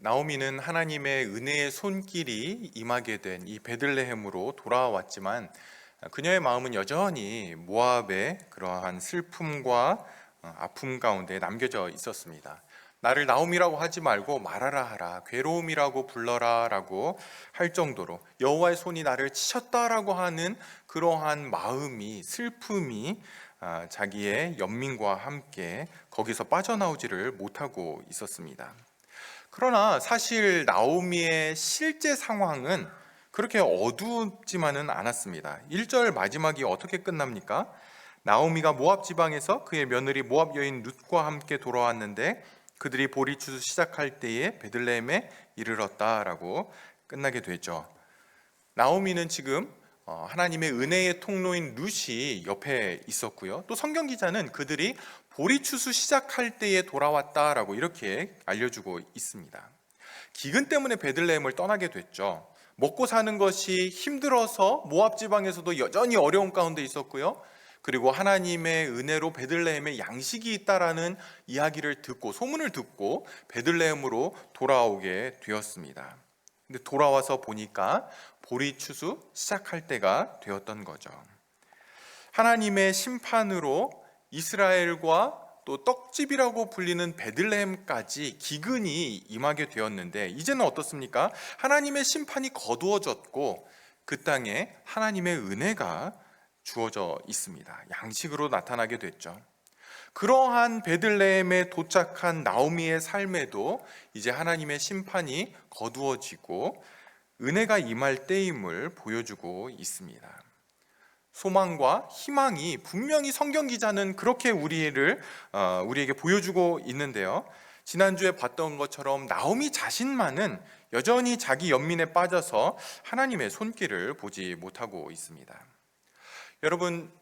나오미는 하나님의 은혜의 손길이 임하게 된 이 베들레헴으로 돌아왔지만 그녀의 마음은 여전히 모압의 그러한 슬픔과 아픔 가운데 남겨져 있었습니다. 나를 나오미라고 하지 말고 마라라 하라, 괴로움이라고 불러라 라고 할 정도로 여호와의 손이 나를 치셨다라고 하는 그러한 마음이, 슬픔이 자기의 연민과 함께 거기서 빠져나오지를 못하고 있었습니다. 그러나 사실 나오미의 실제 상황은 그렇게 어둡지만은 않았습니다. 1절 마지막이 어떻게 끝납니까? 나오미가 모압 지방에서 그의 며느리 모압 여인 룻과 함께 돌아왔는데 그들이 보리추수 시작할 때에 베들레헴에 이르렀다라고 끝나게 되죠. 나오미는 지금 하나님의 은혜의 통로인 룻이 옆에 있었고요. 또 성경 기자는 그들이 보리추수 시작할 때에 돌아왔다라고 이렇게 알려주고 있습니다. 기근 때문에 베들레헴을 떠나게 됐죠. 먹고 사는 것이 힘들어서 모압 지방에서도 여전히 어려운 가운데 있었고요. 그리고 하나님의 은혜로 베들레헴에 양식이 있다라는 이야기를 듣고, 소문을 듣고 베들레헴으로 돌아오게 되었습니다. 근데 돌아와서 보니까 보리추수 시작할 때가 되었던 거죠. 하나님의 심판으로 이스라엘과 또 떡집이라고 불리는 베들레헴까지 기근이 임하게 되었는데 이제는 어떻습니까? 하나님의 심판이 거두어졌고 그 땅에 하나님의 은혜가 주어져 있습니다. 양식으로 나타나게 됐죠. 그러한 베들레헴에 도착한 나오미의 삶에도 이제 하나님의 심판이 거두어지고 은혜가 임할 때임을 보여주고 있습니다. 소망과 희망이 분명히 성경 기자는 그렇게 우리에게 보여주고 있는데요. 지난주에 봤던 것처럼 나오미 자신만은 여전히 자기 연민에 빠져서 하나님의 손길을 보지 못하고 있습니다. 여러분,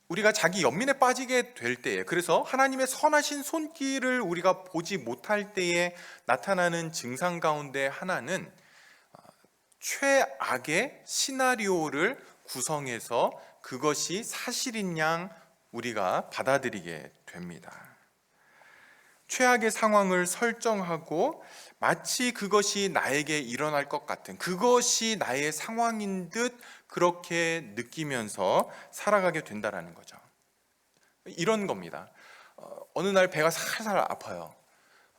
우리가 자기 연민에 빠지게 될 때에, 그래서 하나님의 선하신 손길을 우리가 보지 못할 때에 나타나는 증상 가운데 하나는 최악의 시나리오를 구성해서 그것이 사실인 양 우리가 받아들이게 됩니다. 최악의 상황을 설정하고 마치 그것이 나에게 일어날 것 같은, 그것이 나의 상황인 듯 그렇게 느끼면서 살아가게 된다는 거죠. 이런 겁니다. 어느 날 배가 살살 아파요.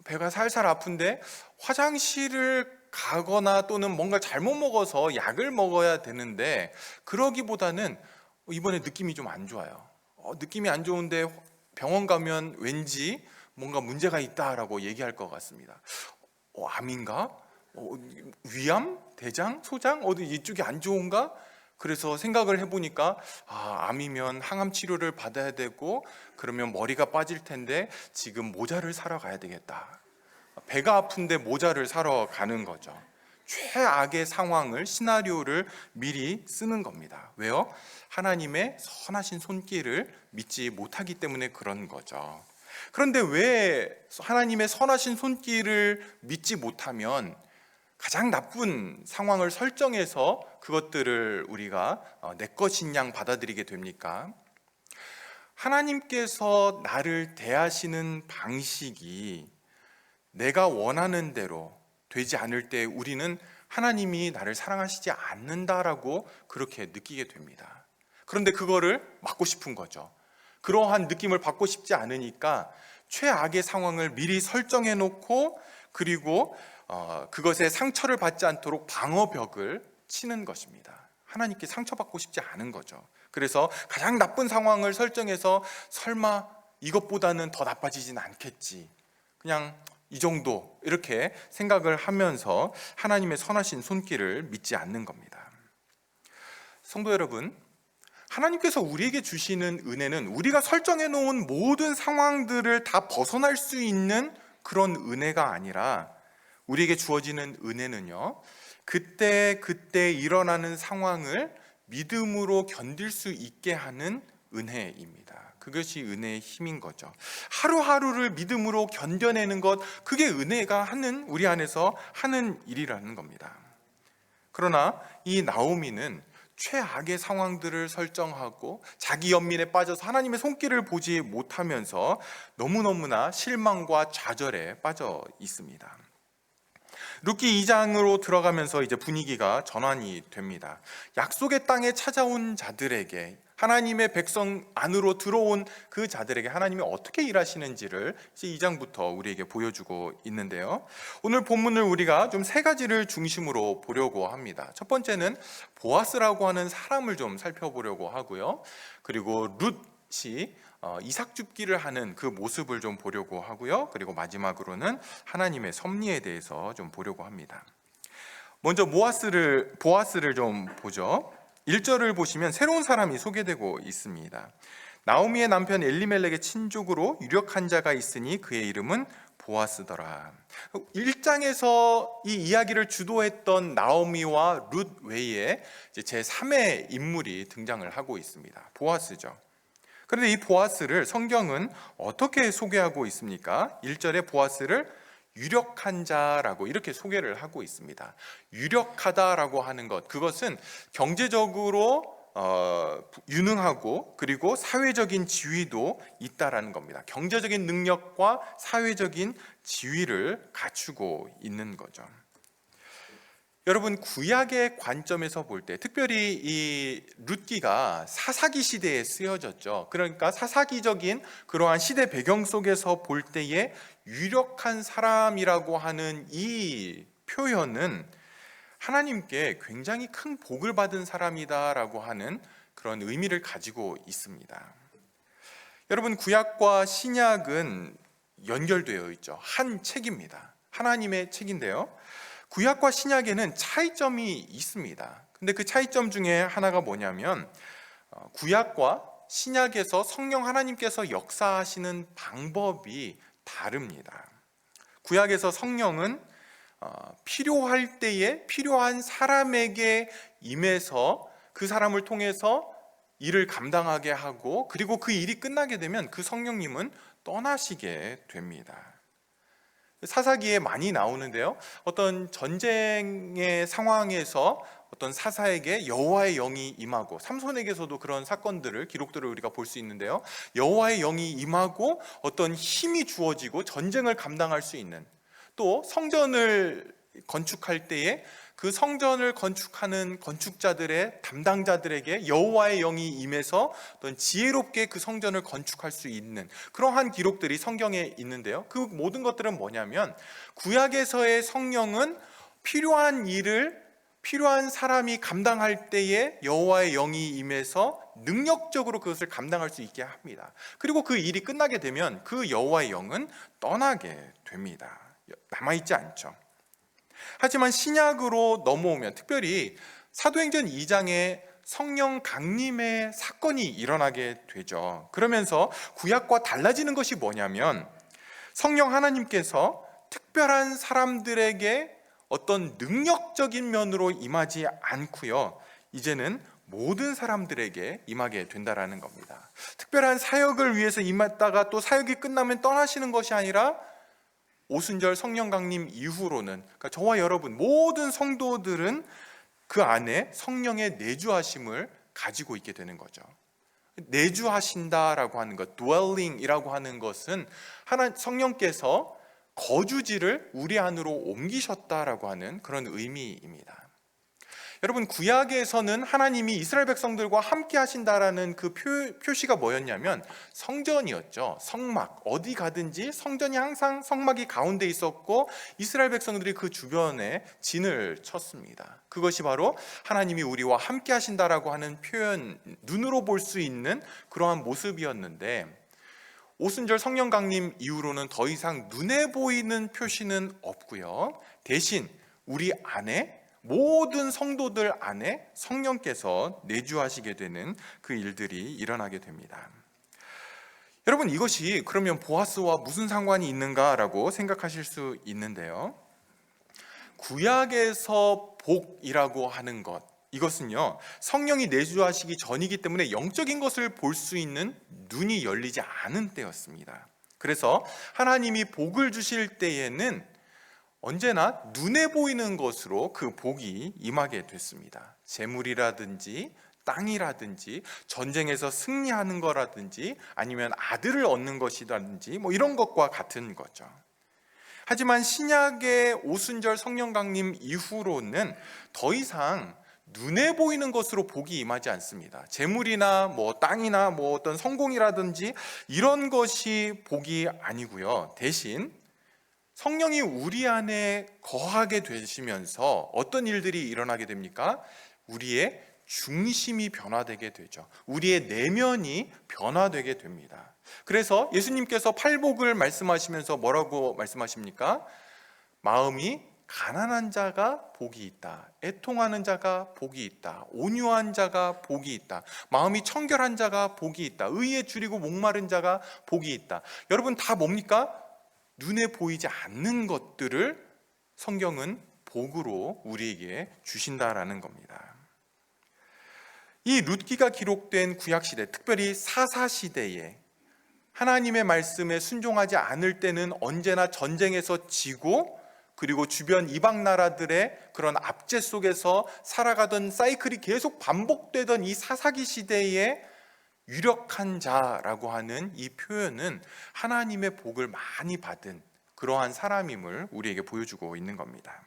배가 살살 아픈데 화장실을 가거나 또는 뭔가 잘못 먹어서 약을 먹어야 되는데 그러기보다는 이번에 느낌이 좀 안 좋아요. 느낌이 안 좋은데 병원 가면 왠지 뭔가 문제가 있다라고 얘기할 것 같습니다. 암인가? 위암? 대장? 소장? 어디 이쪽이 안 좋은가? 그래서 생각을 해보니까 암이면 항암 치료를 받아야 되고 그러면 머리가 빠질 텐데 지금 모자를 사러 가야 되겠다. 배가 아픈데 모자를 사러 가는 거죠. 최악의 상황을, 시나리오를 미리 쓰는 겁니다. 왜요? 하나님의 선하신 손길을 믿지 못하기 때문에 그런 거죠. 그런데 왜 하나님의 선하신 손길을 믿지 못하면 가장 나쁜 상황을 설정해서 그것들을 우리가 내 것인 양 받아들이게 됩니까? 하나님께서 나를 대하시는 방식이 내가 원하는 대로 되지 않을 때 우리는 하나님이 나를 사랑하시지 않는다라고 그렇게 느끼게 됩니다. 그런데 그거를 막고 싶은 거죠. 그러한 느낌을 받고 싶지 않으니까 최악의 상황을 미리 설정해 놓고 그리고 그것에 상처를 받지 않도록 방어벽을 치는 것입니다. 하나님께 상처받고 싶지 않은 거죠. 그래서 가장 나쁜 상황을 설정해서 설마 이것보다는 더 나빠지진 않겠지, 그냥 이 정도, 이렇게 생각을 하면서 하나님의 선하신 손길을 믿지 않는 겁니다. 성도 여러분, 하나님께서 우리에게 주시는 은혜는 우리가 설정해 놓은 모든 상황들을 다 벗어날 수 있는 그런 은혜가 아니라 우리에게 주어지는 은혜는요, 그때 일어나는 상황을 믿음으로 견딜 수 있게 하는 은혜입니다. 그것이 은혜의 힘인 거죠. 하루하루를 믿음으로 견뎌내는 것, 그게 은혜가 하는, 우리 안에서 하는 일이라는 겁니다. 그러나 이 나오미는 최악의 상황들을 설정하고 자기 연민에 빠져서 하나님의 손길을 보지 못하면서 너무너무나 실망과 좌절에 빠져 있습니다. 룻기 2장으로 들어가면서 이제 분위기가 전환이 됩니다. 약속의 땅에 찾아온 자들에게, 하나님의 백성 안으로 들어온 그 자들에게 하나님이 어떻게 일하시는지를 이제 2장부터 우리에게 보여주고 있는데요. 오늘 본문을 우리가 좀 세 가지를 중심으로 보려고 합니다. 첫 번째는 보아스라고 하는 사람을 좀 살펴보려고 하고요. 그리고 룻이 이삭 줍기를 하는 그 모습을 좀 보려고 하고요. 그리고 마지막으로는 하나님의 섭리에 대해서 좀 보려고 합니다. 먼저 보아스를 좀 보죠. 1절을 보시면 새로운 사람이 소개되고 있습니다. 나오미의 남편 엘리멜렉의 친족으로 유력한 자가 있으니 그의 이름은 보아스더라. 1장에서 이 이야기를 주도했던 나오미와 룻 외에 제3의 인물이 등장을 하고 있습니다. 보아스죠. 그런데 이 보아스를 성경은 어떻게 소개하고 있습니까? 1절에 보아스를 유력한 자라고 이렇게 소개를 하고 있습니다. 유력하다라고 하는 것, 그것은 경제적으로 유능하고 그리고 사회적인 지위도 있다라는 겁니다. 경제적인 능력과 사회적인 지위를 갖추고 있는 거죠. 여러분, 구약의 관점에서 볼 때 특별히 이 룻기가 사사기 시대에 쓰여졌죠. 그러니까 사사기적인 그러한 시대 배경 속에서 볼 때에 유력한 사람이라고 하는 이 표현은 하나님께 굉장히 큰 복을 받은 사람이다라고 하는 그런 의미를 가지고 있습니다. 여러분, 구약과 신약은 연결되어 있죠. 한 책입니다. 하나님의 책인데요. 구약과 신약에는 차이점이 있습니다. 근데 그 차이점 중에 하나가 뭐냐면 구약과 신약에서 성령 하나님께서 역사하시는 방법이 다릅니다. 구약에서 성령은 필요할 때에 필요한 사람에게 임해서 그 사람을 통해서 일을 감당하게 하고, 그리고 그 일이 끝나게 되면 그 성령님은 떠나시게 됩니다. 사사기에 많이 나오는데요. 어떤 전쟁의 상황에서 어떤 사사에게 여호와의 영이 임하고, 삼손에게서도 그런 사건들을, 기록들을 우리가 볼 수 있는데요. 여호와의 영이 임하고 어떤 힘이 주어지고 전쟁을 감당할 수 있는, 또 성전을 건축할 때에 그 성전을 건축하는 건축자들의 담당자들에게 여호와의 영이 임해서 어떤 지혜롭게 그 성전을 건축할 수 있는 그러한 기록들이 성경에 있는데요. 그 모든 것들은 뭐냐면 구약에서의 성령은 필요한 일을 필요한 사람이 감당할 때에 여호와의 영이 임해서 능력적으로 그것을 감당할 수 있게 합니다. 그리고 그 일이 끝나게 되면 그 여호와의 영은 떠나게 됩니다. 남아있지 않죠. 하지만 신약으로 넘어오면, 특별히 사도행전 2장에 성령 강림의 사건이 일어나게 되죠. 그러면서 구약과 달라지는 것이 뭐냐면 성령 하나님께서 특별한 사람들에게 어떤 능력적인 면으로 임하지 않고요, 이제는 모든 사람들에게 임하게 된다라는 겁니다. 특별한 사역을 위해서 임했다가 또 사역이 끝나면 떠나시는 것이 아니라 오순절 성령 강림 이후로는, 그러니까 저와 여러분 모든 성도들은 그 안에 성령의 내주하심을 가지고 있게 되는 거죠. 내주하신다라고 하는 것, dwelling이라고 하는 것은 성령께서 거주지를 우리 안으로 옮기셨다라고 하는 그런 의미입니다. 여러분, 구약에서는 하나님이 이스라엘 백성들과 함께 하신다라는 그 표시가 뭐였냐면 성전이었죠. 성막, 어디 가든지 성전이 항상 성막이 가운데 있었고 이스라엘 백성들이 그 주변에 진을 쳤습니다. 그것이 바로 하나님이 우리와 함께 하신다라고 하는 표현, 눈으로 볼 수 있는 그러한 모습이었는데, 오순절 성령 강림 이후로는 더 이상 눈에 보이는 표시는 없고요, 대신 우리 안에, 모든 성도들 안에 성령께서 내주하시게 되는 그 일들이 일어나게 됩니다. 여러분, 이것이 그러면 보아스와 무슨 상관이 있는가라고 생각하실 수 있는데요, 구약에서 복이라고 하는 것, 이것은요 성령이 내주하시기 전이기 때문에 영적인 것을 볼 수 있는 눈이 열리지 않은 때였습니다. 그래서 하나님이 복을 주실 때에는 언제나 눈에 보이는 것으로 그 복이 임하게 됐습니다. 재물이라든지 땅이라든지 전쟁에서 승리하는 거라든지 아니면 아들을 얻는 것이라든지 뭐 이런 것과 같은 거죠. 하지만 신약의 오순절 성령 강림 이후로는 더 이상 눈에 보이는 것으로 복이 임하지 않습니다. 재물이나 땅이나 어떤 성공이라든지 이런 것이 복이 아니고요. 대신 성령이 우리 안에 거하게 되시면서 어떤 일들이 일어나게 됩니까? 우리의 중심이 변화되게 되죠. 우리의 내면이 변화되게 됩니다. 그래서 예수님께서 팔복을 말씀하시면서 뭐라고 말씀하십니까? 마음이 가난한 자가 복이 있다. 애통하는 자가 복이 있다. 온유한 자가 복이 있다. 마음이 청결한 자가 복이 있다. 의에 줄이고 목마른 자가 복이 있다. 여러분 다 뭡니까? 눈에 보이지 않는 것들을 성경은 복으로 우리에게 주신다라는 겁니다. 이 룻기가 기록된 구약시대, 특별히 사사시대에 하나님의 말씀에 순종하지 않을 때는 언제나 전쟁에서 지고, 그리고 주변 이방 나라들의 그런 압제 속에서 살아가던 사이클이 계속 반복되던 이 사사기 시대에 유력한 자라고 하는 이 표현은 하나님의 복을 많이 받은 그러한 사람임을 우리에게 보여주고 있는 겁니다.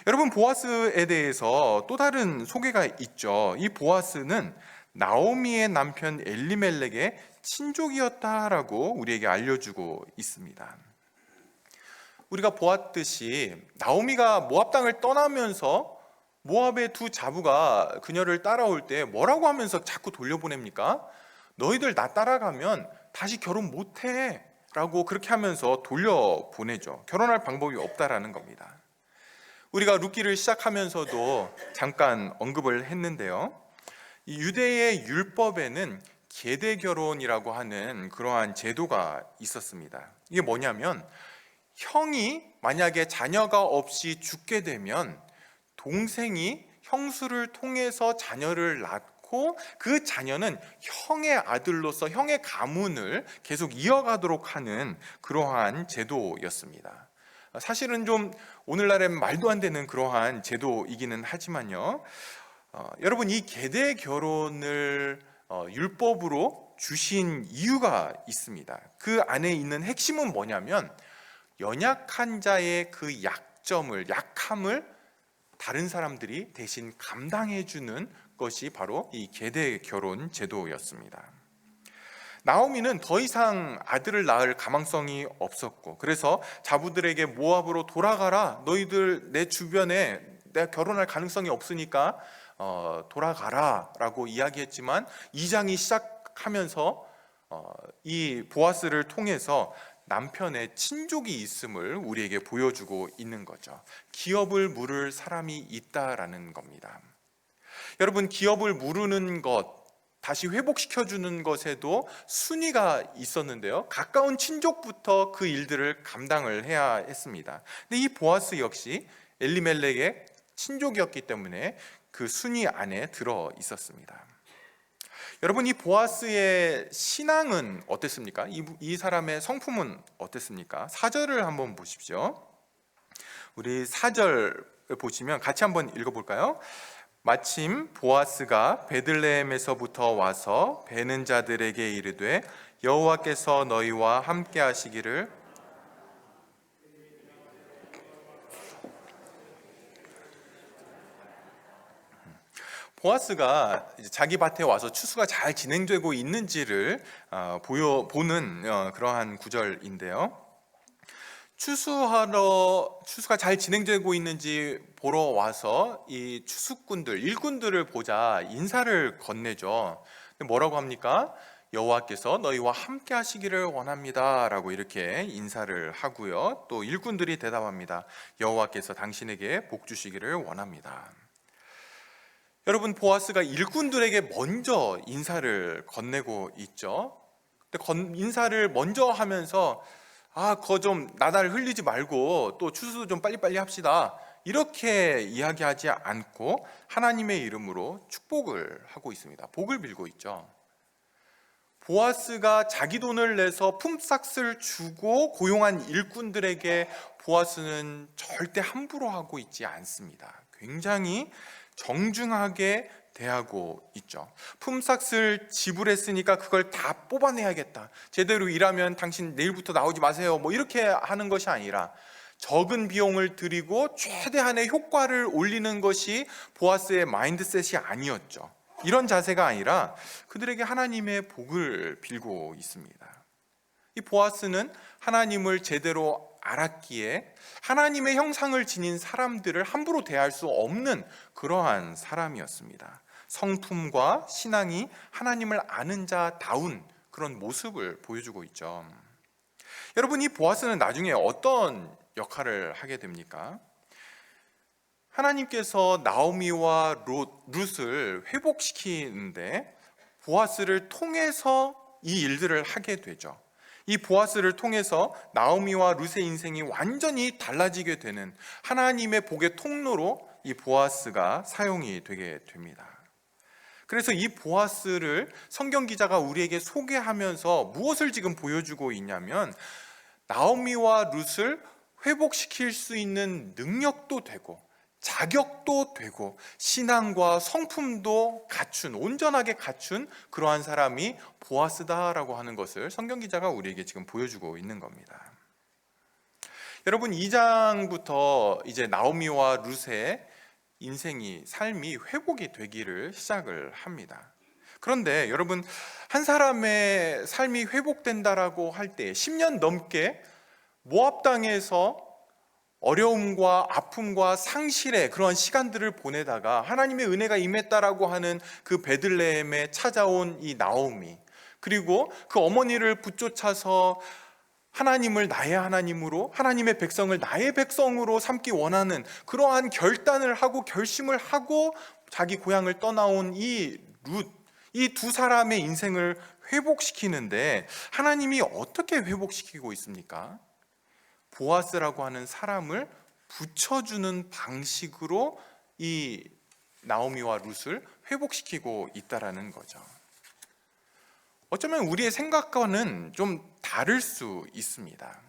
여러분, 보아스에 대해서 또 다른 소개가 있죠. 이 보아스는 나오미의 남편 엘리멜렉의 친족이었다라고 우리에게 알려주고 있습니다. 우리가 보았듯이 나오미가 모압 땅을 떠나면서 모압의 두 자부가 그녀를 따라올 때 뭐라고 하면서 자꾸 돌려보냅니까? 너희들 나 따라가면 다시 결혼 못해 라고 그렇게 하면서 돌려보내죠. 결혼할 방법이 없다라는 겁니다. 우리가 룻기를 시작하면서도 잠깐 언급을 했는데요, 이 유대의 율법에는 계대 결혼이라고 하는 그러한 제도가 있었습니다. 이게 뭐냐면, 형이 만약에 자녀가 없이 죽게 되면 동생이 형수를 통해서 자녀를 낳고 그 자녀는 형의 아들로서 형의 가문을 계속 이어가도록 하는 그러한 제도였습니다. 사실은 좀 오늘날엔 말도 안 되는 그러한 제도이기는 하지만요, 여러분, 이 계대 결혼을 율법으로 주신 이유가 있습니다. 그 안에 있는 핵심은 뭐냐면, 연약한 자의 그 약함을 다른 사람들이 대신 감당해 주는 것이 바로 이 계대 결혼 제도였습니다. 나오미는 더 이상 아들을 낳을 가망성이 없었고, 그래서 자부들에게 모압으로 돌아가라, 너희들 내 주변에 내가 결혼할 가능성이 없으니까 돌아가라 라고 이야기했지만, 2장이 시작하면서 이 보아스를 통해서 남편의 친족이 있음을 우리에게 보여주고 있는 거죠. 기업을 물을 사람이 있다라는 겁니다. 여러분, 기업을 무르는 것, 다시 회복시켜주는 것에도 순위가 있었는데요, 가까운 친족부터 그 일들을 감당을 해야 했습니다. 근데 이 보아스 역시 엘리멜렉의 친족이었기 때문에 그 순위 안에 들어 있었습니다. 여러분, 이 보아스의 신앙은 어땠습니까? 이 사람의 성품은 어땠습니까? 4절을 한번 보십시오. 우리 4절 보시면 같이 한번 읽어볼까요? 마침 보아스가 베들레헴에서부터 와서 베는 자들에게 이르되 여호와께서 너희와 함께 하시기를. 보아스가 자기 밭에 와서 추수가 잘 진행되고 있는지를 보는 그러한 구절인데요, 추수가 잘 진행되고 있는지 보러 와서 이 추수꾼들, 일꾼들을 보자 인사를 건네죠. 뭐라고 합니까? 여호와께서 너희와 함께 하시기를 원합니다 라고 이렇게 인사를 하고요, 또 일꾼들이 대답합니다. 여호와께서 당신에게 복 주시기를 원합니다. 여러분, 보아스가 일꾼들에게 먼저 인사를 건네고 있죠. 근데 인사를 먼저 하면서 그거 좀 나달 흘리지 말고 또 추수도 좀 빨리빨리 합시다, 이렇게 이야기하지 않고 하나님의 이름으로 축복을 하고 있습니다. 복을 빌고 있죠. 보아스가 자기 돈을 내서 품삯을 주고 고용한 일꾼들에게 보아스는 절대 함부로 하고 있지 않습니다. 굉장히 정중하게 대하고 있죠. 품삯을 지불했으니까 그걸 다 뽑아내야겠다. 제대로 일하면 당신 내일부터 나오지 마세요. 뭐 이렇게 하는 것이 아니라 적은 비용을 들이고 최대한의 효과를 올리는 것이 보아스의 마인드셋이 아니었죠. 이런 자세가 아니라 그들에게 하나님의 복을 빌고 있습니다. 이 보아스는 하나님을 제대로 알았기에 하나님의 형상을 지닌 사람들을 함부로 대할 수 없는 그러한 사람이었습니다. 성품과 신앙이 하나님을 아는 자다운 그런 모습을 보여주고 있죠. 여러분, 이 보아스는 나중에 어떤 역할을 하게 됩니까? 하나님께서 나오미와 룻을 회복시키는데 보아스를 통해서 이 일들을 하게 되죠. 이 보아스를 통해서 나오미와 룻의 인생이 완전히 달라지게 되는 하나님의 복의 통로로 이 보아스가 사용이 되게 됩니다. 그래서 이 보아스를 성경 기자가 우리에게 소개하면서 무엇을 지금 보여주고 있냐면 나오미와 룻을 회복시킬 수 있는 능력도 되고 자격도 되고 신앙과 성품도 갖춘, 온전하게 갖춘 그러한 사람이 보아스다라고 하는 것을 성경 기자가 우리에게 지금 보여주고 있는 겁니다. 여러분, 2장부터 이제 나오미와 룻의 인생이, 삶이 회복이 되기를 시작을 합니다. 그런데 여러분, 한 사람의 삶이 회복된다라고 할 때 10년 넘게 모압 땅에서 어려움과 아픔과 상실의 그런 시간들을 보내다가 하나님의 은혜가 임했다라고 하는 그 베들레헴에 찾아온 이 나오미, 그리고 그 어머니를 붙쫓아서 하나님을 나의 하나님으로, 하나님의 백성을 나의 백성으로 삼기 원하는 그러한 결단을 하고 결심을 하고 자기 고향을 떠나온 이 룻, 이 두 사람의 인생을 회복시키는데 하나님이 어떻게 회복시키고 있습니까? 보아스라고 하는 사람을 붙여주는 방식으로 이 나오미와 룻을 회복시키고 있다라는 거죠. 어쩌면 우리의 생각과는 좀 다를 수 있습니다.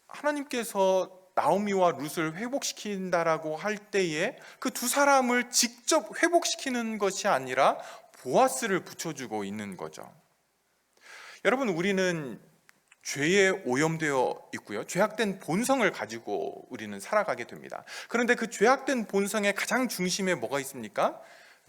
하나님께서 나오미와 룻을 회복시킨다라고 할 때에 그 두 사람을 직접 회복시키는 것이 아니라 보아스를 붙여주고 있는 거죠. 여러분, 우리는 죄에 오염되어 있고요, 죄악된 본성을 가지고 우리는 살아가게 됩니다. 그런데 그 죄악된 본성의 가장 중심에 뭐가 있습니까?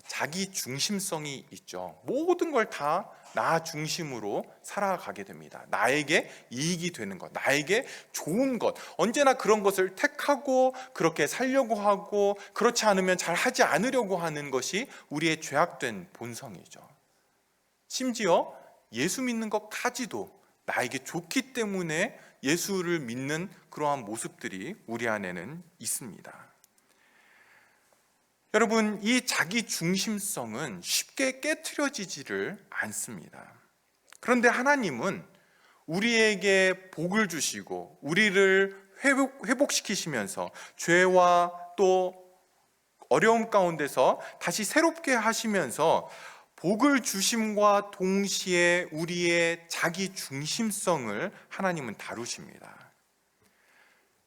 자기 중심성이 있죠. 모든 걸 다 나 중심으로 살아가게 됩니다. 나에게 이익이 되는 것, 나에게 좋은 것, 언제나 그런 것을 택하고 그렇게 살려고 하고, 그렇지 않으면 잘 하지 않으려고 하는 것이 우리의 죄악된 본성이죠. 심지어 예수 믿는 것까지도 나에게 좋기 때문에 예수를 믿는 그러한 모습들이 우리 안에는 있습니다. 여러분, 이 자기 중심성은 쉽게 깨트려지지를 않습니다. 그런데 하나님은 우리에게 복을 주시고 우리를 회복시키시면서 죄와 또 어려움 가운데서 다시 새롭게 하시면서 복을 주심과 동시에 우리의 자기 중심성을 하나님은 다루십니다.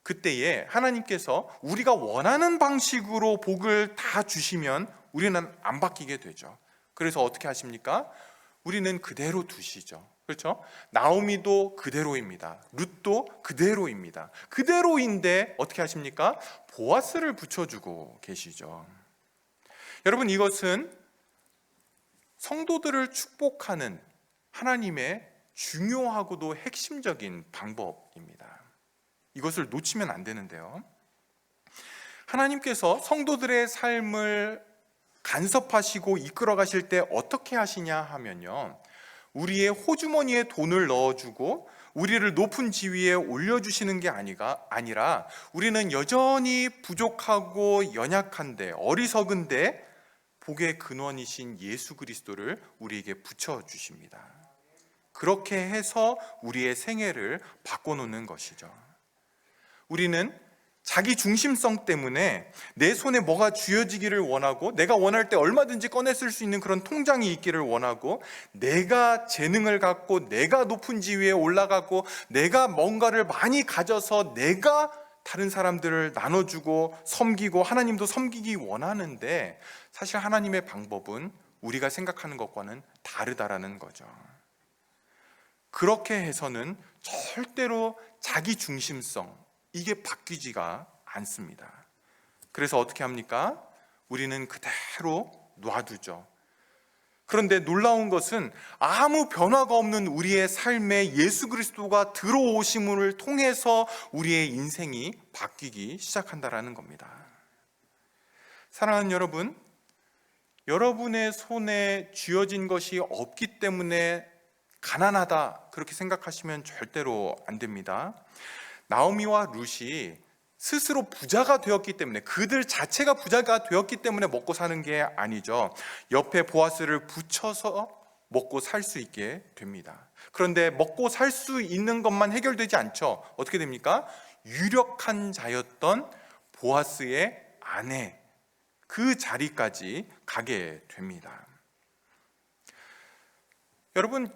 그때에 하나님께서 우리가 원하는 방식으로 복을 다 주시면 우리는 안 바뀌게 되죠. 그래서 어떻게 하십니까? 우리는 그대로 두시죠. 그렇죠? 나오미도 그대로입니다. 룻도 그대로입니다. 그대로인데 어떻게 하십니까? 보아스를 붙여주고 계시죠. 여러분, 이것은 성도들을 축복하는 하나님의 중요하고도 핵심적인 방법입니다. 이것을 놓치면 안 되는데요, 하나님께서 성도들의 삶을 간섭하시고 이끌어 가실 때 어떻게 하시냐 하면요, 우리의 호주머니에 돈을 넣어주고 우리를 높은 지위에 올려주시는 게 아니라 우리는 여전히 부족하고 연약한데, 어리석은데 복의 근원이신 예수 그리스도를 우리에게 붙여주십니다. 그렇게 해서 우리의 생애를 바꿔놓는 것이죠. 우리는 자기 중심성 때문에 내 손에 뭐가 쥐어지기를 원하고, 내가 원할 때 얼마든지 꺼내 쓸 수 있는 그런 통장이 있기를 원하고, 내가 재능을 갖고 내가 높은 지위에 올라가고 내가 뭔가를 많이 가져서 내가 다른 사람들을 나눠주고 섬기고 하나님도 섬기기 원하는데, 사실 하나님의 방법은 우리가 생각하는 것과는 다르다라는 거죠. 그렇게 해서는 절대로 자기 중심성, 이게 바뀌지가 않습니다. 그래서 어떻게 합니까? 우리는 그대로 놔두죠. 그런데 놀라운 것은 아무 변화가 없는 우리의 삶에 예수 그리스도가 들어오심을 통해서 우리의 인생이 바뀌기 시작한다라는 겁니다. 사랑하는 여러분, 여러분의 손에 쥐어진 것이 없기 때문에 가난하다, 그렇게 생각하시면 절대로 안 됩니다. 나오미와 룻이 스스로 부자가 되었기 때문에, 그들 자체가 부자가 되었기 때문에 먹고 사는 게 아니죠. 옆에 보아스를 붙여서 먹고 살 수 있게 됩니다. 그런데 먹고 살 수 있는 것만 해결되지 않죠. 어떻게 됩니까? 유력한 자였던 보아스의 아내, 그 자리까지 가게 됩니다. 여러분,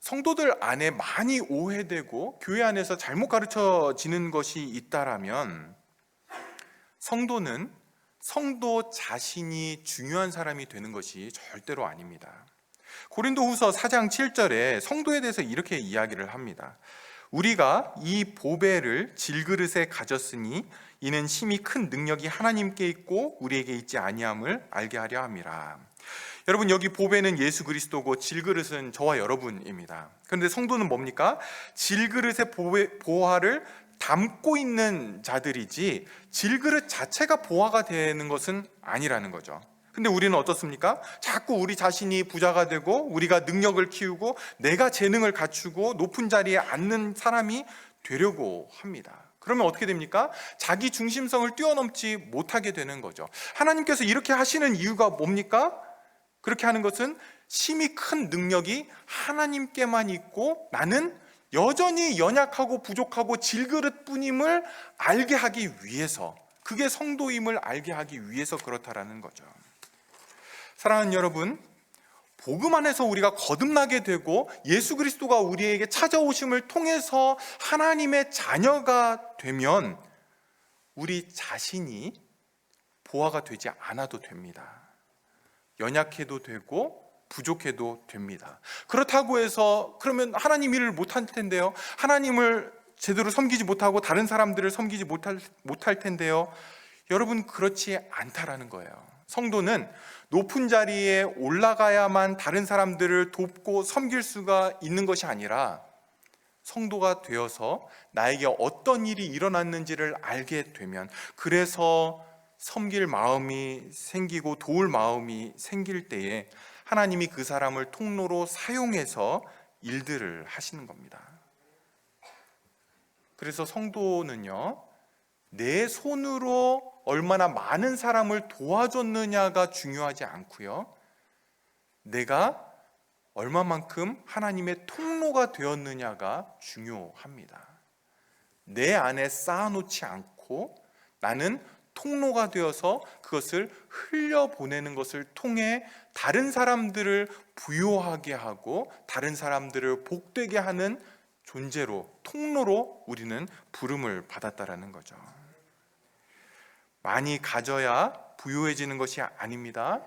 성도들 안에 많이 오해되고 교회 안에서 잘못 가르쳐지는 것이 있다라면, 성도는 성도 자신이 중요한 사람이 되는 것이 절대로 아닙니다. 고린도후서 4장 7절에 성도에 대해서 이렇게 이야기를 합니다. 우리가 이 보배를 질그릇에 가졌으니 이는 심히 큰 능력이 하나님께 있고 우리에게 있지 아니함을 알게 하려 함이라. 여러분, 여기 보배는 예수 그리스도고 질그릇은 저와 여러분입니다. 그런데 성도는 뭡니까? 질그릇의 보화를 담고 있는 자들이지 질그릇 자체가 보화가 되는 것은 아니라는 거죠. 근데 우리는 어떻습니까? 자꾸 우리 자신이 부자가 되고 우리가 능력을 키우고 내가 재능을 갖추고 높은 자리에 앉는 사람이 되려고 합니다. 그러면 어떻게 됩니까? 자기 중심성을 뛰어넘지 못하게 되는 거죠. 하나님께서 이렇게 하시는 이유가 뭡니까? 그렇게 하는 것은 심히 큰 능력이 하나님께만 있고 나는 여전히 연약하고 부족하고 질그릇뿐임을 알게 하기 위해서, 그게 성도임을 알게 하기 위해서 그렇다라는 거죠. 사랑하는 여러분, 복음 안에서 우리가 거듭나게 되고 예수 그리스도가 우리에게 찾아오심을 통해서 하나님의 자녀가 되면 우리 자신이 보화가 되지 않아도 됩니다. 연약해도 되고 부족해도 됩니다. 그렇다고 해서 그러면 하나님 일을 못할 텐데요, 하나님을 제대로 섬기지 못하고 다른 사람들을 섬기지 못할 텐데요. 여러분, 그렇지 않다라는 거예요. 성도는 높은 자리에 올라가야만 다른 사람들을 돕고 섬길 수가 있는 것이 아니라, 성도가 되어서 나에게 어떤 일이 일어났는지를 알게 되면, 그래서 섬길 마음이 생기고 도울 마음이 생길 때에 하나님이 그 사람을 통로로 사용해서 일들을 하시는 겁니다. 그래서 성도는요, 내 손으로 얼마나 많은 사람을 도와줬느냐가 중요하지 않고요, 내가 얼마만큼 하나님의 통로가 되었느냐가 중요합니다. 내 안에 쌓아놓지 않고 나는 통로가 되어서 그것을 흘려보내는 것을 통해 다른 사람들을 부요하게 하고 다른 사람들을 복되게 하는 존재로, 통로로 우리는 부름을 받았다라는 거죠. 많이 가져야 부유해지는 것이 아닙니다.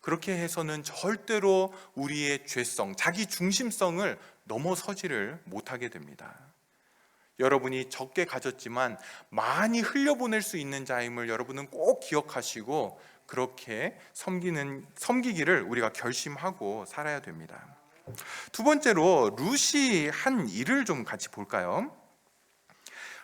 그렇게 해서는 절대로 우리의 죄성, 자기 중심성을 넘어서지를 못하게 됩니다. 여러분이 적게 가졌지만 많이 흘려보낼 수 있는 자임을 여러분은 꼭 기억하시고, 그렇게 섬기기를 우리가 결심하고 살아야 됩니다. 두 번째로 룻이 한 일을 좀 같이 볼까요?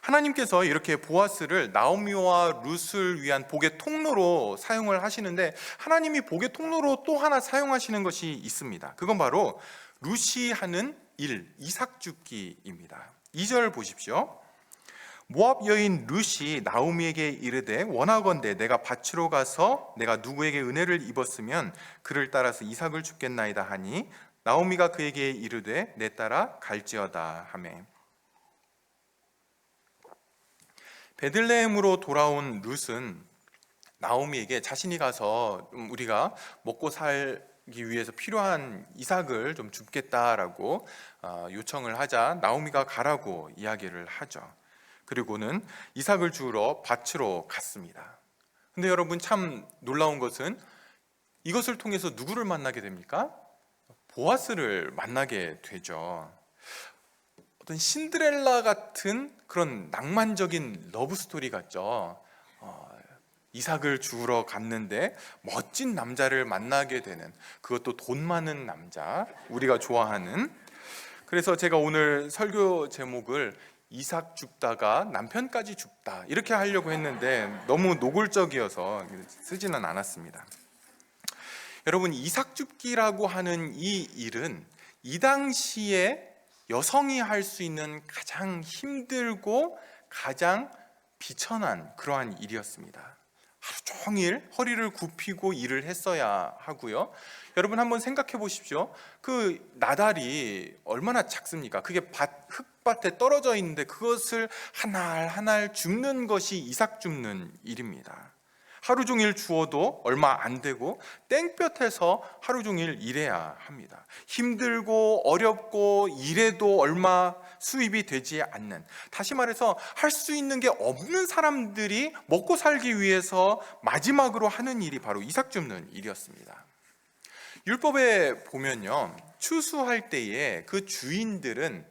하나님께서 이렇게 보아스를 나오미와 룻을 위한 복의 통로로 사용을 하시는데, 하나님이 복의 통로로 또 하나 사용하시는 것이 있습니다. 그건 바로 룻이 하는 일, 이삭 줍기입니다. 2절 보십시오. 모압 여인 룻이 나오미에게 이르되 원하건대 내가 밭으로 가서 내가 누구에게 은혜를 입었으면 그를 따라서 이삭을 줍겠나이다 하니 나오미가 그에게 이르되 내 따라 갈지어다 하매. 베들레헴으로 돌아온 룻은 나오미에게 자신이 가서 우리가 먹고 살기 위해서 필요한 이삭을 좀 줍겠다라고 요청을 하자 나오미가 가라고 이야기를 하죠. 그리고는 이삭을 주우러 밭으로 갔습니다. 근데 여러분, 참 놀라운 것은 이것을 통해서 누구를 만나게 됩니까? 보아스를 만나게 되죠. 어떤 신데렐라 같은 그런 낭만적인 러브 스토리 같죠. 이삭을 주우러 갔는데 멋진 남자를 만나게 되는, 그것도 돈 많은 남자, 우리가 좋아하는. 그래서 제가 오늘 설교 제목을 이삭 줍다가 남편까지 줍다 이렇게 하려고 했는데 너무 노골적이어서 쓰지는 않았습니다. 여러분, 이삭 줍기라고 하는 이 일은 이 당시에 여성이 할 수 있는 가장 힘들고 가장 비천한 그러한 일이었습니다. 하루 종일 허리를 굽히고 일을 했어야 하고요. 여러분, 한번 생각해 보십시오. 그 나달이 얼마나 작습니까? 그게 흙밭에 떨어져 있는데 그것을 한 알 한 알 줍는 것이 이삭 줍는 일입니다. 하루 종일 주워도 얼마 안 되고 땡볕에서 하루 종일 일해야 합니다. 힘들고 어렵고 일해도 얼마 수입이 되지 않는, 다시 말해서 할 수 있는 게 없는 사람들이 먹고 살기 위해서 마지막으로 하는 일이 바로 이삭 줍는 일이었습니다. 율법에 보면요, 추수할 때에 그 주인들은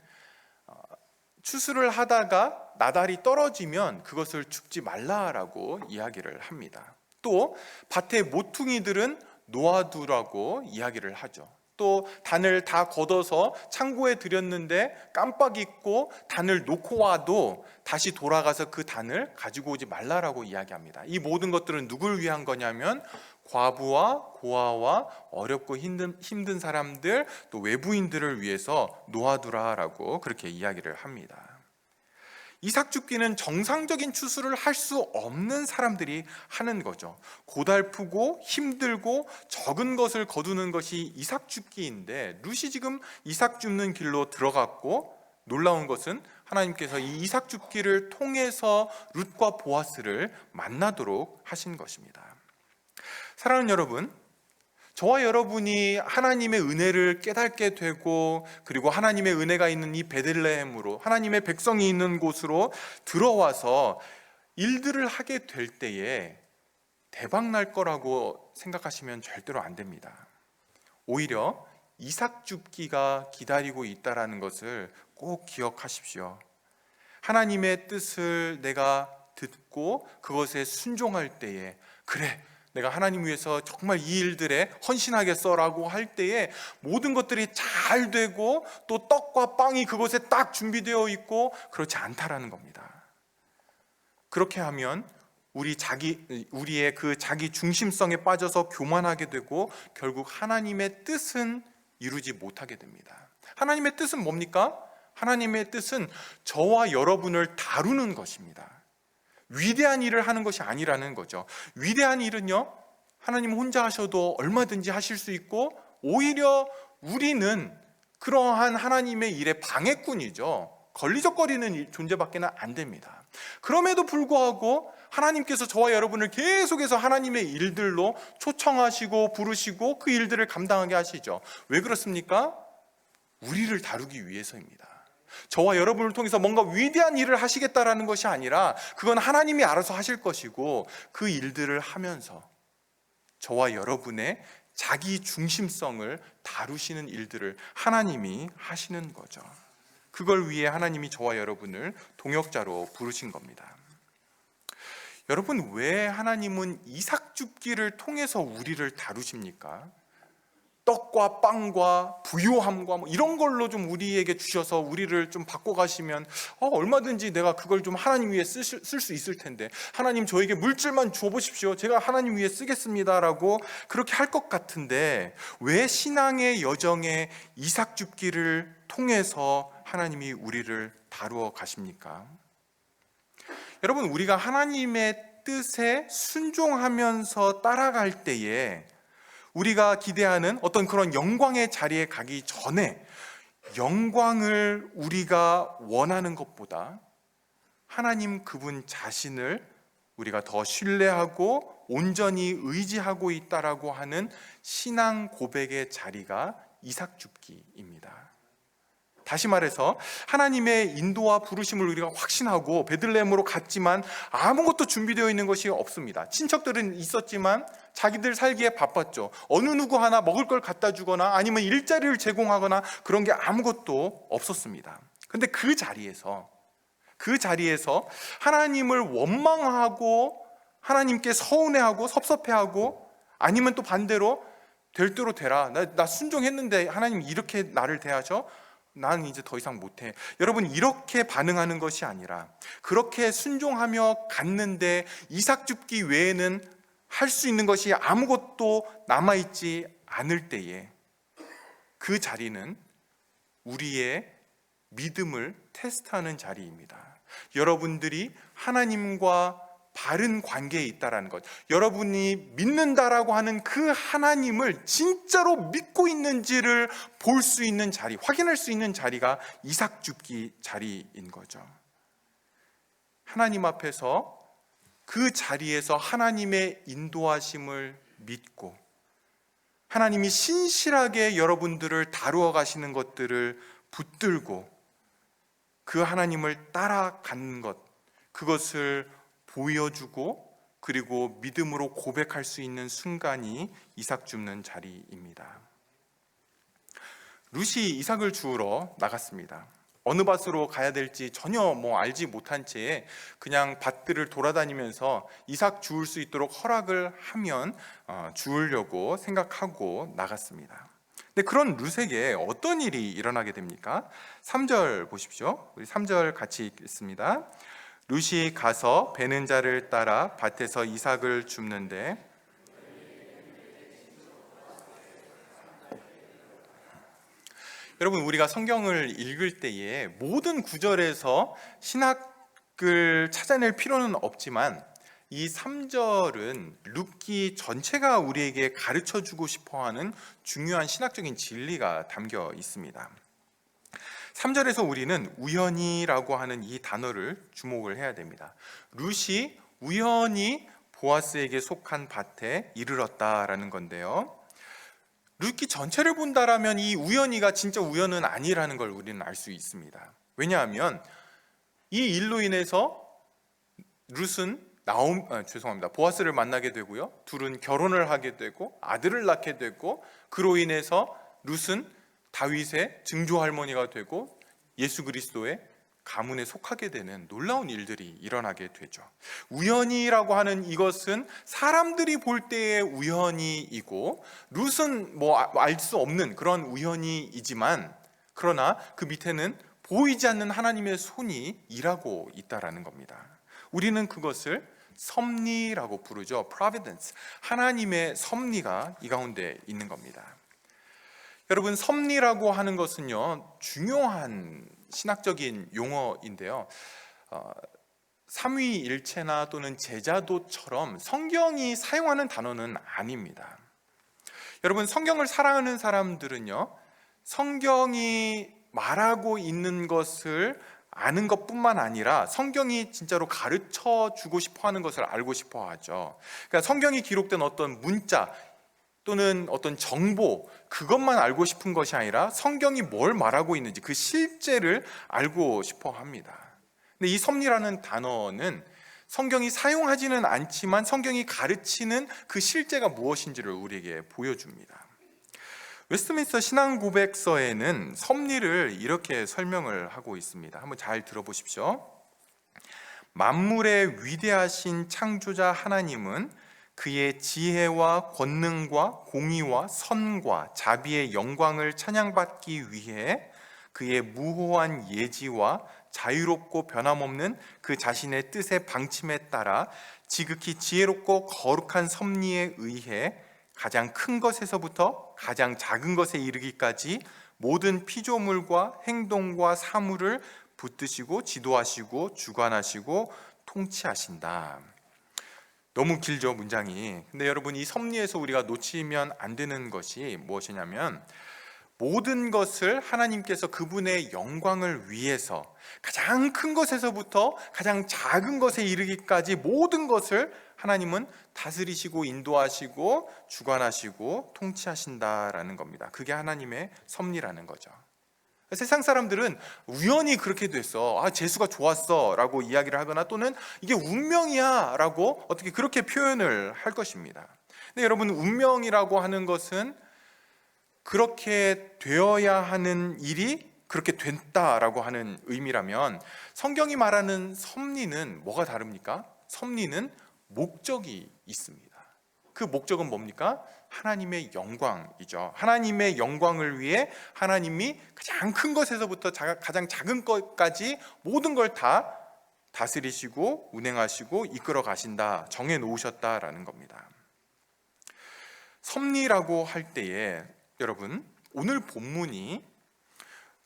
추수를 하다가 나달이 떨어지면 그것을 줍지 말라라고 이야기를 합니다. 또 밭의 모퉁이들은 놓아두라고 이야기를 하죠. 또 단을 다 걷어서 창고에 들였는데 깜빡 잊고 단을 놓고 와도 다시 돌아가서 그 단을 가지고 오지 말라라고 이야기합니다. 이 모든 것들은 누굴 위한 거냐면 과부와 고아와 어렵고 힘든 사람들, 또 외부인들을 위해서 놓아두라라고 그렇게 이야기를 합니다. 이삭 줍기는 정상적인 추수를 할 수 없는 사람들이 하는 거죠. 고달프고 힘들고 적은 것을 거두는 것이 이삭 줍기인데, 룻이 지금 이삭 줍는 길로 들어갔고, 놀라운 것은 하나님께서 이 이삭 줍기를 통해서 룻과 보아스를 만나도록 하신 것입니다. 사랑하는 여러분, 저와 여러분이 하나님의 은혜를 깨닫게 되고, 그리고 하나님의 은혜가 있는 이 베들레헴으로, 하나님의 백성이 있는 곳으로 들어와서 일들을 하게 될 때에 대박 날 거라고 생각하시면 절대로 안 됩니다. 오히려 이삭 줍기가 기다리고 있다는 것을 꼭 기억하십시오. 하나님의 뜻을 내가 듣고 그것에 순종할 때에, 그래, 내가 하나님 위해서 정말 이 일들에 헌신하겠어라고 할 때에 모든 것들이 잘 되고, 또 떡과 빵이 그곳에 딱 준비되어 있고, 그렇지 않다라는 겁니다. 그렇게 하면 우리의 그 자기 중심성에 빠져서 교만하게 되고, 결국 하나님의 뜻은 이루지 못하게 됩니다. 하나님의 뜻은 뭡니까? 하나님의 뜻은 저와 여러분을 다루는 것입니다. 위대한 일을 하는 것이 아니라는 거죠. 위대한 일은요, 하나님 혼자 하셔도 얼마든지 하실 수 있고, 오히려 우리는 그러한 하나님의 일의 방해꾼이죠. 걸리적거리는 존재밖에 안 됩니다. 그럼에도 불구하고 하나님께서 저와 여러분을 계속해서 하나님의 일들로 초청하시고 부르시고 그 일들을 감당하게 하시죠. 왜 그렇습니까? 우리를 다루기 위해서입니다. 저와 여러분을 통해서 뭔가 위대한 일을 하시겠다라는 것이 아니라, 그건 하나님이 알아서 하실 것이고, 그 일들을 하면서 저와 여러분의 자기 중심성을 다루시는 일들을 하나님이 하시는 거죠. 그걸 위해 하나님이 저와 여러분을 동역자로 부르신 겁니다. 여러분, 왜 하나님은 이삭 줍기를 통해서 우리를 다루십니까? 떡과 빵과 부요함과 이런 걸로 좀 우리에게 주셔서 우리를 좀 바꿔가시면 얼마든지 내가 그걸 좀 하나님 위해 쓸 수 있을 텐데, 하나님 저에게 물질만 줘보십시오, 제가 하나님 위해 쓰겠습니다라고 그렇게 할 것 같은데, 왜 신앙의 여정에 이삭 줍기를 통해서 하나님이 우리를 다루어 가십니까? 여러분, 우리가 하나님의 뜻에 순종하면서 따라갈 때에 우리가 기대하는 어떤 그런 영광의 자리에 가기 전에, 영광을 우리가 원하는 것보다 하나님 그분 자신을 우리가 더 신뢰하고 온전히 의지하고 있다라고 하는 신앙 고백의 자리가 이삭 줍기입니다. 다시 말해서 하나님의 인도와 부르심을 우리가 확신하고 베들레헴으로 갔지만 아무것도 준비되어 있는 것이 없습니다. 친척들은 있었지만 자기들 살기에 바빴죠. 어느 누구 하나 먹을 걸 갖다 주거나 아니면 일자리를 제공하거나 그런 게 아무것도 없었습니다. 근데 그 자리에서 하나님을 원망하고 하나님께 서운해하고 섭섭해하고 아니면 또 반대로 될 대로 되라. 나 순종했는데 하나님 이렇게 나를 대하셔? 나는 이제 더 이상 못해. 여러분, 이렇게 반응하는 것이 아니라 그렇게 순종하며 갔는데 이삭 줍기 외에는 할 수 있는 것이 아무것도 남아있지 않을 때에 그 자리는 우리의 믿음을 테스트하는 자리입니다. 여러분들이 하나님과 바른 관계에 있다라는 것, 여러분이 믿는다라고 하는 그 하나님을 진짜로 믿고 있는지를 볼 수 있는 자리, 확인할 수 있는 자리가 이삭 줍기 자리인 거죠. 하나님 앞에서 그 자리에서 하나님의 인도하심을 믿고 하나님이 신실하게 여러분들을 다루어 가시는 것들을 붙들고 그 하나님을 따라가는 것, 그것을 보여주고 그리고 믿음으로 고백할 수 있는 순간이 이삭 줍는 자리입니다. 룻이 이삭을 주우러 나갔습니다. 어느 밭으로 가야 될지 전혀 알지 못한 채 그냥 밭들을 돌아다니면서 이삭 주울 수 있도록 허락을 하면 주우려고 생각하고 나갔습니다. 근데 그런 룻에게 어떤 일이 일어나게 됩니까? 3절 보십시오. 우리 3절 같이 읽겠습니다. 룻이 가서 베는 자를 따라 밭에서 이삭을 줍는데 여러분, 우리가 성경을 읽을 때에 모든 구절에서 신학을 찾아낼 필요는 없지만 이 3절은 룻기 전체가 우리에게 가르쳐주고 싶어하는 중요한 신학적인 진리가 담겨 있습니다. 3절에서 우리는 우연히라고 하는 이 단어를 주목을 해야 됩니다. 룻이 우연히 보아스에게 속한 밭에 이르렀다라는 건데요, 룻기 전체를 본다라면 이 우연히가 진짜 우연은 아니라는 걸 우리는 알 수 있습니다. 왜냐하면 이 일로 인해서 룻은 보아스를 만나게 되고요, 둘은 결혼을 하게 되고 아들을 낳게 되고 그로 인해서 룻은 다윗의 증조 할머니가 되고 예수 그리스도의 가문에 속하게 되는 놀라운 일들이 일어나게 되죠. 우연이라고 하는 이것은 사람들이 볼 때의 우연이이고 룻은 알 수 없는 그런 우연이이지만 그러나 그 밑에는 보이지 않는 하나님의 손이 일하고 있다라는 겁니다. 우리는 그것을 섭리라고 부르죠. Providence. 하나님의 섭리가 이 가운데 있는 겁니다. 여러분, 섭리라고 하는 것은요, 중요한 신학적인 용어인데요, 삼위일체나 또는 제자도처럼 성경이 사용하는 단어는 아닙니다. 여러분, 성경을 사랑하는 사람들은요, 성경이 말하고 있는 것을 아는 것뿐만 아니라 성경이 진짜로 가르쳐 주고 싶어 하는 것을 알고 싶어 하죠. 그러니까 성경이 기록된 어떤 문자 또는 어떤 정보, 그것만 알고 싶은 것이 아니라 성경이 뭘 말하고 있는지 그 실제를 알고 싶어 합니다. 근데 이 섭리라는 단어는 성경이 사용하지는 않지만 성경이 가르치는 그 실제가 무엇인지를 우리에게 보여줍니다. 웨스트민스터 신앙고백서에는 섭리를 이렇게 설명을 하고 있습니다. 한번 잘 들어보십시오. 만물의 위대하신 창조자 하나님은 그의 지혜와 권능과 공의와 선과 자비의 영광을 찬양받기 위해 그의 무호한 예지와 자유롭고 변함없는 그 자신의 뜻의 방침에 따라 지극히 지혜롭고 거룩한 섭리에 의해 가장 큰 것에서부터 가장 작은 것에 이르기까지 모든 피조물과 행동과 사물을 붙드시고 지도하시고 주관하시고 통치하신다. 너무 길죠, 문장이. 근데 여러분, 이 섭리에서 우리가 놓치면 안 되는 것이 무엇이냐면 모든 것을 하나님께서 그분의 영광을 위해서 가장 큰 것에서부터 가장 작은 것에 이르기까지 모든 것을 하나님은 다스리시고 인도하시고 주관하시고 통치하신다라는 겁니다. 그게 하나님의 섭리라는 거죠. 세상 사람들은 우연히 그렇게 됐어, 재수가 좋았어 라고 이야기를 하거나, 또는 이게 운명이야 라고 어떻게 그렇게 표현을 할 것입니다. 근데 여러분, 운명이라고 하는 것은 그렇게 되어야 하는 일이 그렇게 됐다라고 하는 의미라면, 성경이 말하는 섭리는 뭐가 다릅니까? 섭리는 목적이 있습니다. 그 목적은 뭡니까? 하나님의 영광이죠. 하나님의 영광을 위해 하나님이 가장 큰 것에서부터 가장 작은 것까지 모든 걸 다 다스리시고 운행하시고 이끌어 가신다, 정해 놓으셨다라는 겁니다. 섭리라고 할 때에 여러분, 오늘 본문이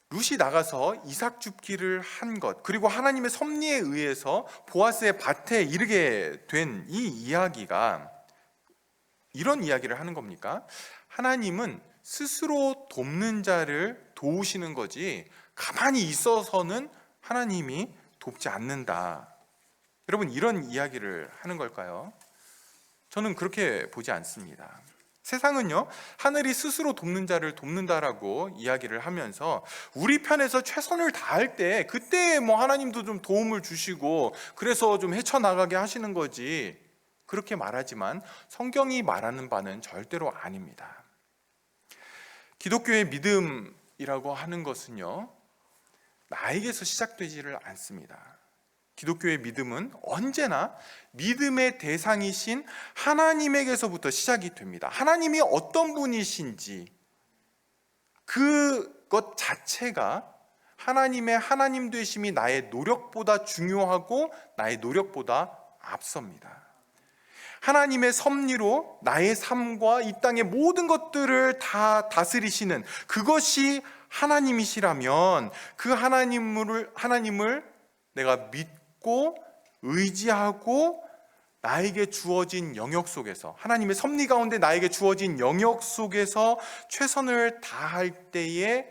룻이 나가서 이삭 줍기를 한 것, 그리고 하나님의 섭리에 의해서 보아스의 밭에 이르게 된 이 이야기가 이런 이야기를 하는 겁니까? 하나님은 스스로 돕는 자를 도우시는 거지 가만히 있어서는 하나님이 돕지 않는다. 여러분, 이런 이야기를 하는 걸까요? 저는 그렇게 보지 않습니다. 세상은요, 하늘이 스스로 돕는 자를 돕는다라고 이야기를 하면서 우리 편에서 최선을 다할 때 그때 하나님도 좀 도움을 주시고 그래서 좀 헤쳐나가게 하시는 거지, 그렇게 말하지만 성경이 말하는 바는 절대로 아닙니다. 기독교의 믿음이라고 하는 것은요, 나에게서 시작되지를 않습니다. 기독교의 믿음은 언제나 믿음의 대상이신 하나님에게서부터 시작이 됩니다. 하나님이 어떤 분이신지 그것 자체가 하나님의 하나님 되심이 나의 노력보다 중요하고 나의 노력보다 앞섭니다. 하나님의 섭리로 나의 삶과 이 땅의 모든 것들을 다 다스리시는 그것이 하나님이시라면, 그 하나님을 내가 믿고 의지하고 나에게 주어진 영역 속에서, 하나님의 섭리 가운데 나에게 주어진 영역 속에서 최선을 다할 때에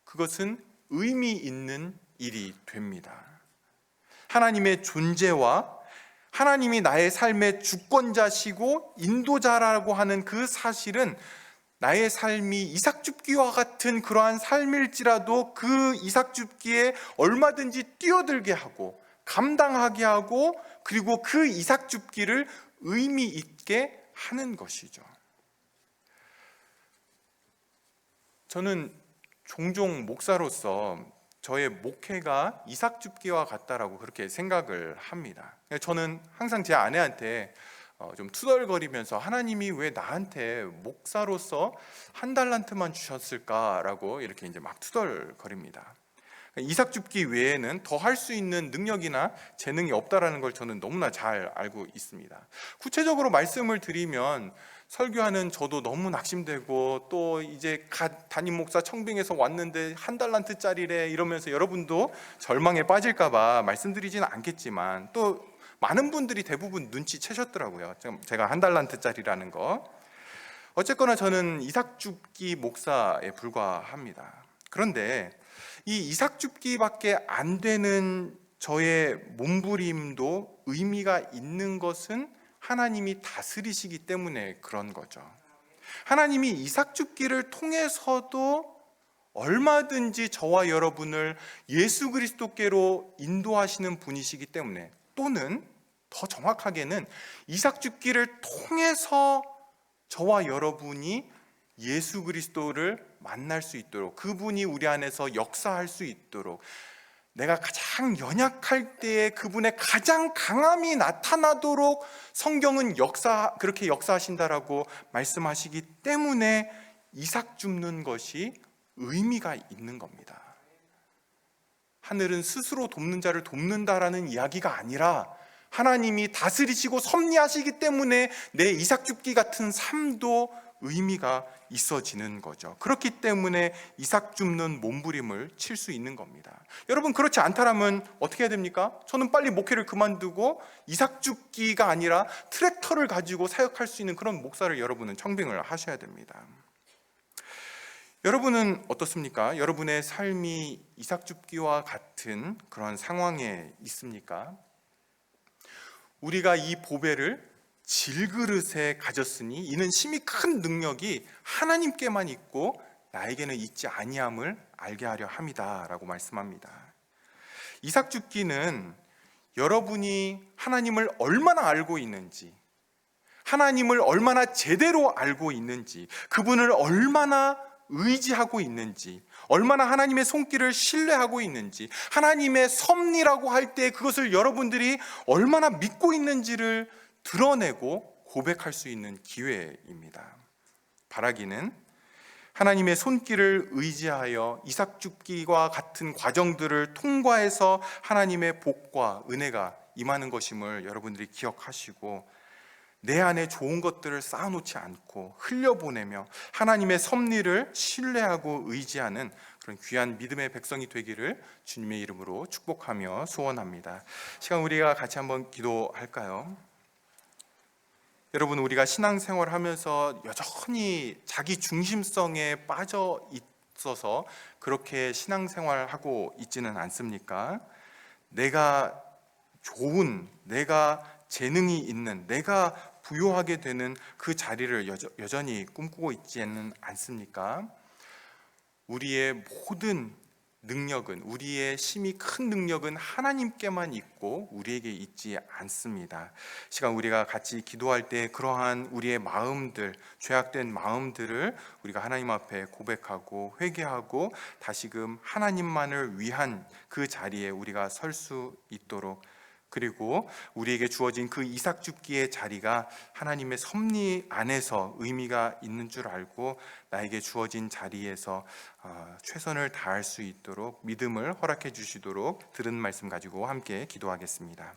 그것은 의미 있는 일이 됩니다. 하나님의 존재와 하나님이 나의 삶의 주권자시고 인도자라고 하는 그 사실은 나의 삶이 이삭 줍기와 같은 그러한 삶일지라도 그 이삭 줍기에 얼마든지 뛰어들게 하고 감당하게 하고, 그리고 그 이삭 줍기를 의미 있게 하는 것이죠. 저는 종종 목사로서 저의 목회가 이삭 줍기와 같다라고 그렇게 생각을 합니다. 저는 항상 제 아내한테 좀 투덜거리면서 하나님이 왜 나한테 목사로서 한 달란트만 주셨을까라고 이렇게 이제 막 투덜거립니다. 이삭 줍기 외에는 더 할 수 있는 능력이나 재능이 없다라는 걸 저는 너무나 잘 알고 있습니다. 구체적으로 말씀을 드리면, 설교하는 저도 너무 낙심되고, 또 이제 담임 목사 청빙에서 왔는데 한 달란트짜리래 이러면서 여러분도 절망에 빠질까봐 말씀드리지는 않겠지만, 또 많은 분들이 대부분 눈치채셨더라고요, 제가 한 달란트짜리라는 거. 어쨌거나 저는 이삭 줍기 목사에 불과합니다. 그런데 이 이삭 줍기밖에 안 되는 저의 몸부림도 의미가 있는 것은 하나님이 다스리시기 때문에 그런 거죠. 하나님이 이삭 줍기를 통해서도 얼마든지 저와 여러분을 예수 그리스도께로 인도하시는 분이시기 때문에, 또는 더 정확하게는 이삭 줍기를 통해서 저와 여러분이 예수 그리스도를 만날 수 있도록, 그분이 우리 안에서 역사할 수 있도록, 내가 가장 연약할 때에 그분의 가장 강함이 나타나도록 성경은 그렇게 역사하신다라고 말씀하시기 때문에 이삭 줍는 것이 의미가 있는 겁니다. 하늘은 스스로 돕는 자를 돕는다라는 이야기가 아니라 하나님이 다스리시고 섭리하시기 때문에 내 이삭 줍기 같은 삶도 의미가 있어지는 거죠. 그렇기 때문에 이삭 줍는 몸부림을 칠 수 있는 겁니다. 여러분, 그렇지 않다라면 어떻게 해야 됩니까? 저는 빨리 목회를 그만두고 이삭 줍기가 아니라 트랙터를 가지고 사역할 수 있는 그런 목사를 여러분은 청빙을 하셔야 됩니다. 여러분은 어떻습니까? 여러분의 삶이 이삭 줍기와 같은 그런 상황에 있습니까? 우리가 이 보배를 질그릇에 가졌으니 이는 심히 큰 능력이 하나님께만 있고 나에게는 있지 아니함을 알게 하려 함이다라고 말씀합니다. 이삭 죽기는 여러분이 하나님을 얼마나 알고 있는지, 하나님을 얼마나 제대로 알고 있는지, 그분을 얼마나 의지하고 있는지, 얼마나 하나님의 손길을 신뢰하고 있는지, 하나님의 섭리라고 할 때 그것을 여러분들이 얼마나 믿고 있는지를 드러내고 고백할 수 있는 기회입니다. 바라기는 하나님의 손길을 의지하여 이삭 죽기와 같은 과정들을 통과해서 하나님의 복과 은혜가 임하는 것임을 여러분들이 기억하시고, 내 안에 좋은 것들을 쌓아놓지 않고 흘려보내며 하나님의 섭리를 신뢰하고 의지하는 그런 귀한 믿음의 백성이 되기를 주님의 이름으로 축복하며 소원합니다. 시간 우리가 같이 한번 기도할까요? 여러분, 우리가 신앙생활을 하면서 여전히 자기 중심성에 빠져 있어서 그렇게 신앙생활하고 있지는 않습니까? 내가 좋은, 내가 재능이 있는, 내가 부요하게 되는 그 자리를 여전히 꿈꾸고 있지는 않습니까? 우리의 모든 능력은, 우리의 힘이 큰 능력은 하나님께만 있고 우리에게 있지 않습니다. 시간 우리가 같이 기도할 때 그러한 우리의 마음들, 죄악된 마음들을 우리가 하나님 앞에 고백하고 회개하고 다시금 하나님만을 위한 그 자리에 우리가 설 수 있도록, 그리고 우리에게 주어진 그 이삭 죽기의 자리가 하나님의 섭리 안에서 의미가 있는 줄 알고 나에게 주어진 자리에서 최선을 다할 수 있도록 믿음을 허락해 주시도록 들은 말씀 가지고 함께 기도하겠습니다.